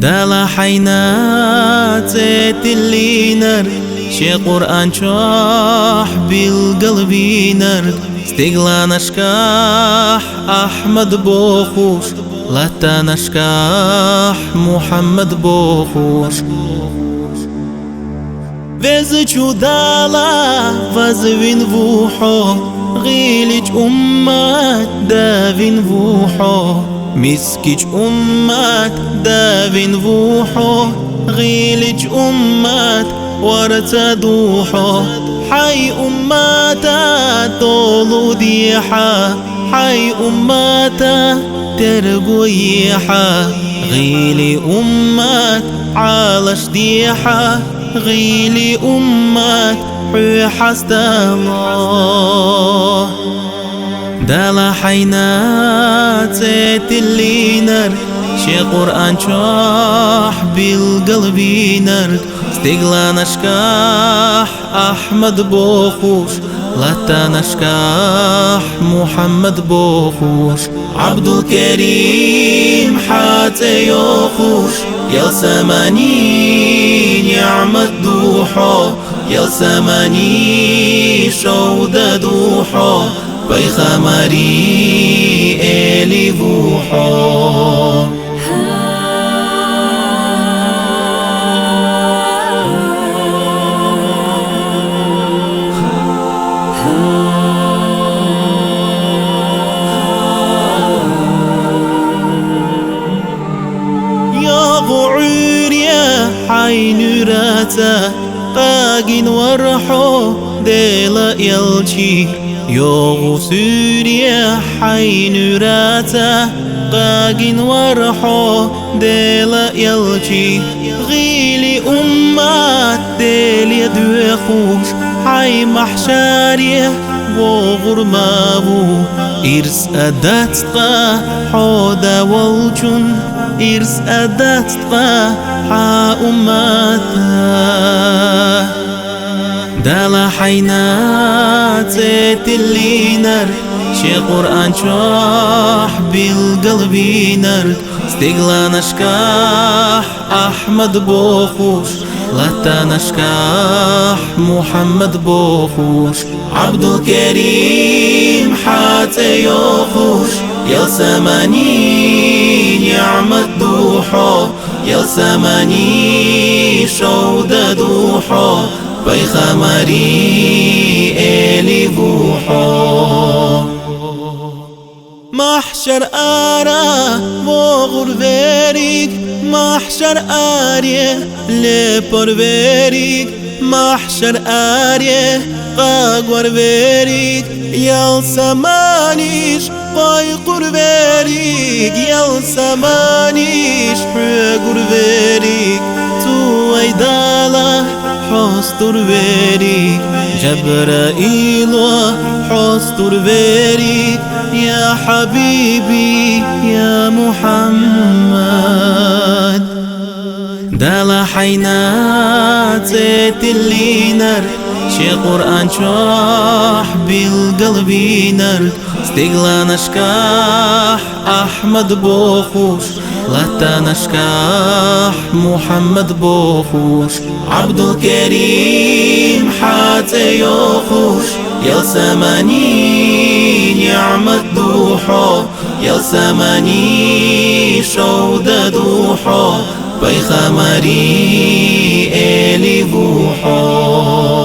دالا حينات اللينر شي قرآن شاح بالقلب نرد استقلا نشكاح أحمد بوخوش لا تنشكاح محمد بوخوش Vezıçu dala vazvin vuho Gilic ummat davin vuho Miskic ummat davin vuho Gilic ummat وارتدوحه حي أماتا طولو ديحا حي أماتا ترقويحا غيلي أمات عالش ديحا غيلي أمات حست الله دالا حينات اللينر شي قرآن شاح بالقلب نرد استقلا نشكاح أحمد بوخوش لا تنشكاح محمد بوخوش عبد الكريم حاتي يوخوش يا سماني نعم الدوحو يا سماني شود دوحو بيخمري إلي بوحو حي نراتا قاقين ورحو ديلا يلشي يوغو سوريا حي نراتا قاقين ورحو ديلا يلشي غيلي أمات ديلي دوخوش حي محشاريه وغرمابو إرس أداتقا حودا والجن إرس أداتقا حا أماتا دالا حينات اللينر شي قرآن شاح بالقلب نرد استقلا نشكاح أحمد بوخوش لا تنشكاح محمد بوخوش عبد الكريم حاتي يوخوش يا سماني نعم الدوحو يا سماني شود دوحو بيخمري إلي بوحو محشر آرا وغر فيريك محشر آريه لبر فيريك محشر آريه قاقور فيريك يا سمانيش قايقور فيريك يا سمانيش حقور فيريك تو ايدالا حستر فيريك جبرائيل حستر فيريك يا حبيبي يا محمد دالا حينات اللينر شي قرآن شاح بالقلب نرد استقلا نشكاح أحمد بوخوش لا تنشكاح محمد بوخوش عبد الكريم حاتي يوخوش يا سماني نعم الدوحو يا سماني شود دوحو بيخمري إلي بوحو